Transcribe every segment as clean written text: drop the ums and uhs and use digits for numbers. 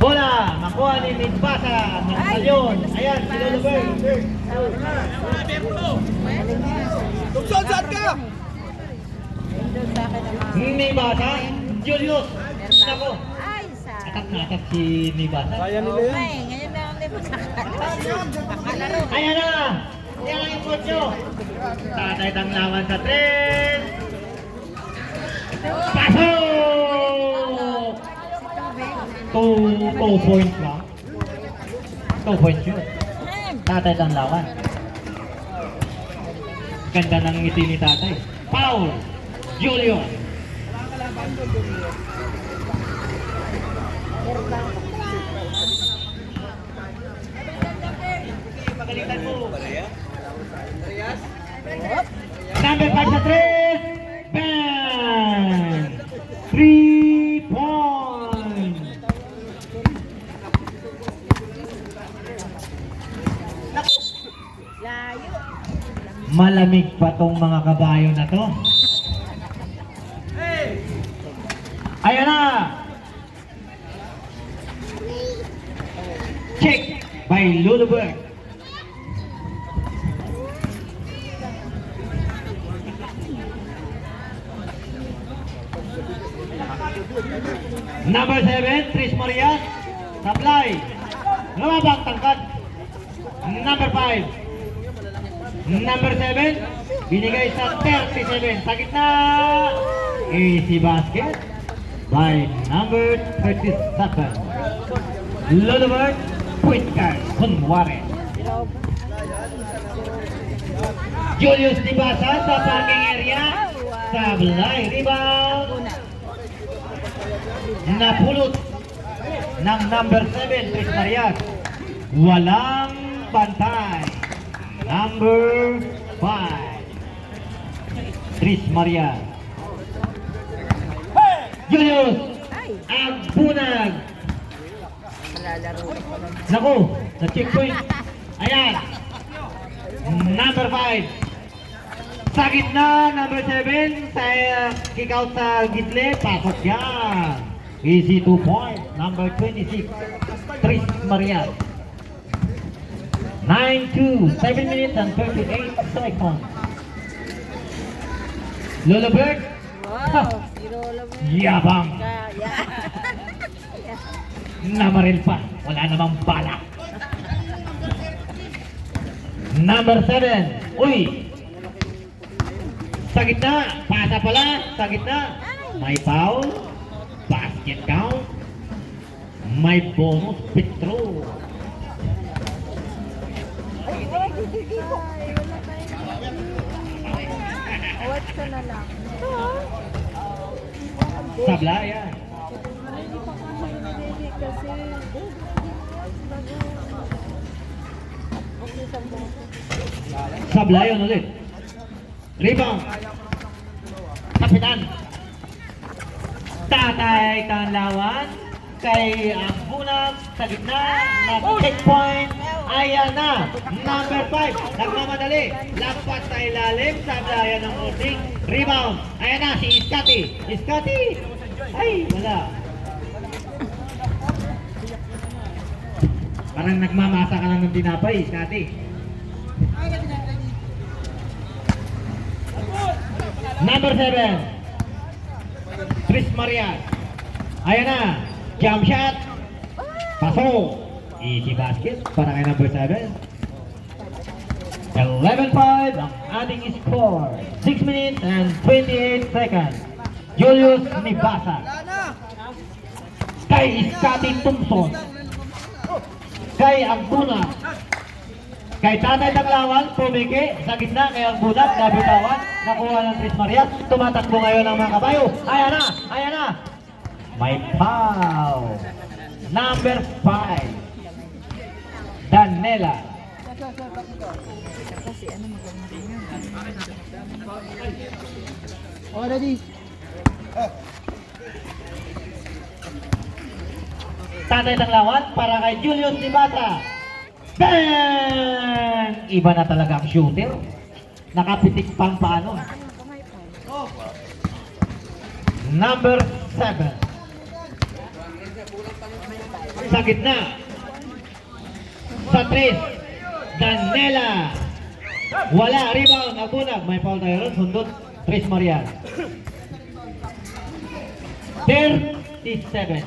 Bola, makuha ni Midbasa ng salyon. Ayan, si Lolo Bird. Tugsod, saan ka? Midbasa, Julius. Nako, Ay, sa... atak na atak si Midbasa. Kaya nila yan. Ay, ngayon na ang libo sa kakalaro. Ayan na! Yan ang input nyo. Tatay tanglawan sa 3. Pasok! 2 points lang. 2 points yun. Tatay tanglawan. Ganda ng ngiti ni tatay. Paul! Julio! Pagalitan mo. Number 5 sa 3. Bang! 3 points. Layo. Malamig pa tong mga kabayo na to. Ayan na! Check by Luluberg. Number 7, Tris Marias. Supply. Lumabang tangkad. Number 5. Number 7. Binigay sa 37. Sa gitna. Easy basket by number 37. Luluberg. Point guard. Kunwari. Julius Dibasa sa parking area. Sablay. Rebound. Napulot ng number 7, Tris Marias. Walang bantay. Number 5, Tris Marias. Julius Agbunag. Malalaro. Naku, sa checkpoint. Ayan. Number 5. Sa gitna, number 7. Sa kick out sa gitle. Pasok yan. Easy 2 points. Number 26. Tris Marias. 9-2. 7 minutes and 38 seconds. Luluberg. Wow, si Rolo mo. Yabang. Kaya. Namaril pa. Wala namang bala. Number 7. Uy. Sa gitna. Pasa pala. Sa gitna. May foul. Basket count. May bonus. Petro. Ay, wala tayong... Watch ka na lang. Sabla yan. Hindi pa kami ready kasi... Okay, sa boto. Sabla yun ulit. Rebound. Kapitan. Tatay Tanlawan. Kay Agbunag sa gitna. Nag-checkpoint. Ayan na. Number 5. Nagmamadali. Lampas sa ilalim. Sabla yan ng holding. Rebound. Ayan na si Iskati. Iskati. Ay, wala. Parang nagmamasa ka lang ng tinapay, Iskati. Number 7. Tris Marias. Ayan na. Jump shot. Pasok. Easy basket para kay number 7. 11-5 ang ating score. 6 minutes and 28 seconds. Julius Nibasa. Kay Iskati Thompson. Kay Agbuna. Kay Tatay Tanglawan, pumiki sa gitna kay Agbuna, nabitawan, nakuha ng Tris Marias. Tumatakbo ngayon ang mga kabayo. Ayan na, ayan na. May foul. Number 5. Danela. Kasi ano maganda yun. Already. Tatay Tanglawan para kay Julius Dibasa. Bang! Iba na talaga ang shooter. Nakapitik pang paano. Number 7. Sa gitna. Sa 3. Danela. Wala. Rebound. Agunag. May foul tayo ron. Sundot. Tris Marias. 37.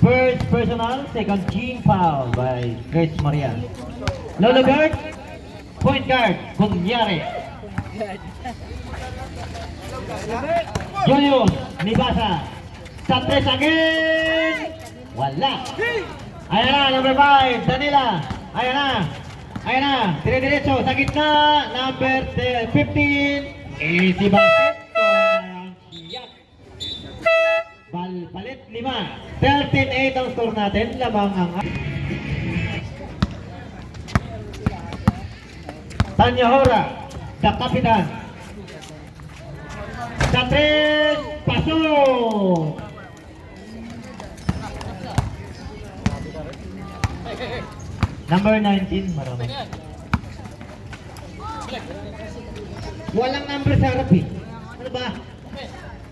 First personal, second team foul by Chris Marias. Lolo Bird, point guard, kunyari. Julius, Nibasa. Sa 3 again. Wala. Ayan na, number 5, Danila. Ayan na. Ayan na, dire-diretso sa gitna, number 15, easy basket. Bal palit 5. 13-8 ang score natin, lamang ang Tanya Hora, the kapitan. Sa 3, pasok. Number 19, marami. Walang number sa harap eh. Ano ba?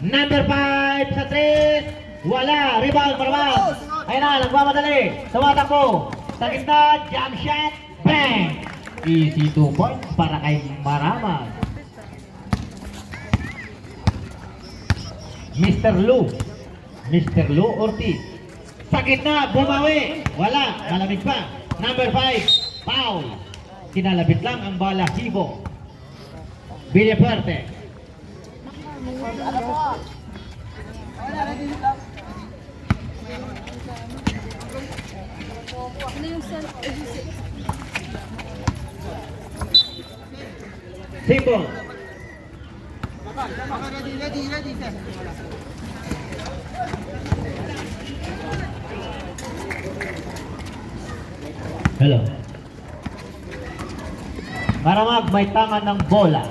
Number 5 sa 3. Wala. Rebound, marabang. Ayun na, nagmamadali. Tumatakbo. Sa gitna, jump shot. Bang! Easy 2 points para kay Maramag. Mr. Lou Ortiz. Sa gitna, bumawi. Wala. Malamig pa. Number 5, foul. Kinalabit lang ang bala, Hibo. Villaperte. Ano yung Hibo. Ready, sir. Hello. Maramag may tangan ng bola.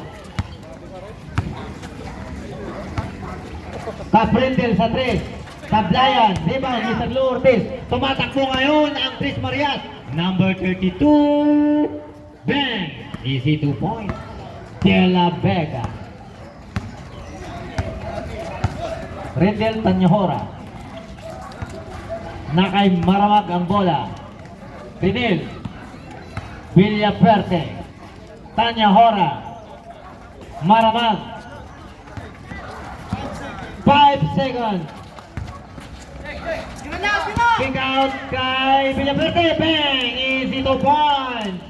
Kaprindel sa 3. Tablayan. Rebound, Mr. Lou Ortiz. Tumatakbo ngayon ang Tris Marias. Number 32. Bang! Easy 2 points. De La Vega. Rendel Tanyahora. Nakay Maramag ang bola. Pinil. Villaperte. Tanyahora. Maramag. 5 seconds. Kick out kay Villaperte. Bang! Easy 2 points.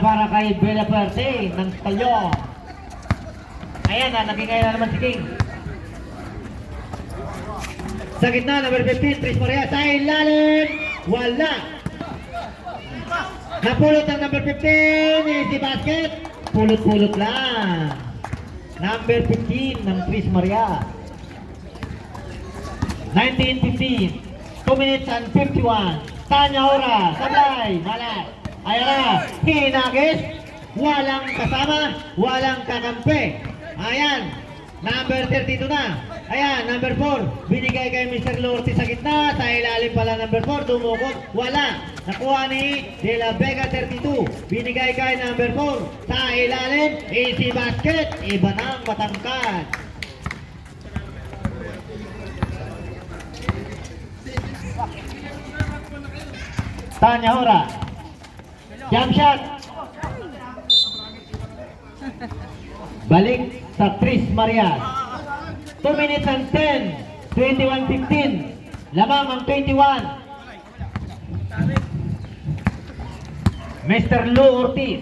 Para kay Villaperte ng talyo. Ayan na, naging na naman si King. Sa gitna, number 15, Tris Marias. Sa ilalim. Wala. Napulot ang number 15. Easy basket. Pulot-pulot lang. Number 15 ng Tris Marias. 19-15. 2 minutes and 51. Tanya Hora. Sablay. Malas. Ayan na. Hinagis. Walang kasama. Walang kakampi. Ayan. Number 32 na. Ayan, number 4. Binigay kay Mr. Lorty sa gitna. Sa ilalim pala number 4. Dumukot. Wala. Nakuha ni De La Vega 32. Binigay kay number 4. Sa ilalim. Easy basket. Iba na ang matangkad. Tanya Hora. Jump shot. Balik sa Tris Marias. 2 minutes and 10. 21-15. Lamang ang 21. Mr. Lou Ortiz.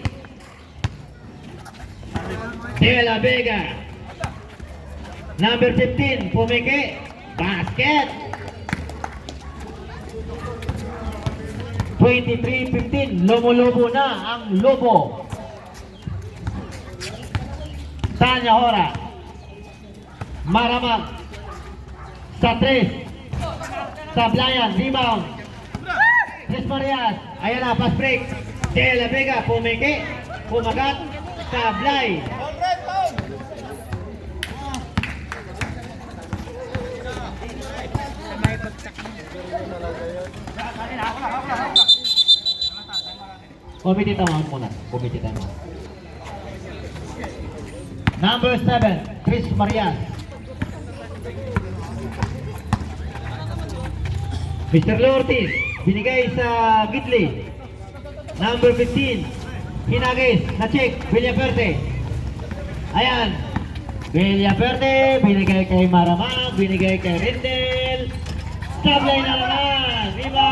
De La Vega. Number 15. Pumiki. Basket. 23-15. Lobo-lobo na ang Lobo. Tanya Hora. Maramag. Sa 3. Sablayan. Rebound. Tris Marias. Ayan na. Pass break. De La Vega. Pumiki. Pumagat. Sablay. Committee tawag muna. Committee tawag. Number 7, Chris Marias. Mr. Lortis, binigay sa Gitli. Number 15, Hinagis, na-check, Villaperte. Ayan, Villaperte, binigay kay Maramag, binigay kay Rendel. Sablay na naman, viva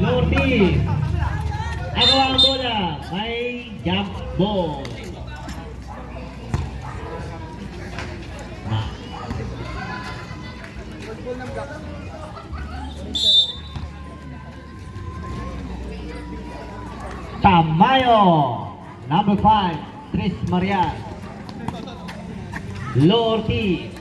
Lortis. Ako ang bola, may jump ball. Tamayo, number 5, Tris Marias. Lorti.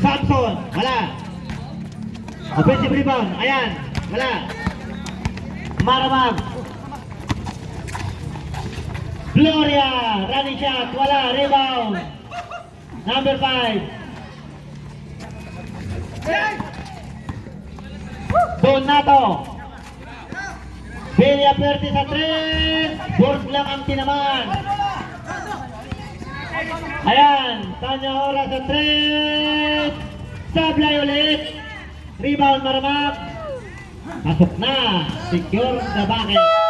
Samson, wala. Offensive rebound, ayan, wala. Maramag. Gloria, running shot, wala, rebound. Number 5. Donato. Villaperte sa 3. Board lang ang tinaman. Ayan, Tanya Ora sa 3. Sablay ulit. Rebound Maramag. Pasok na. Secure the bucket.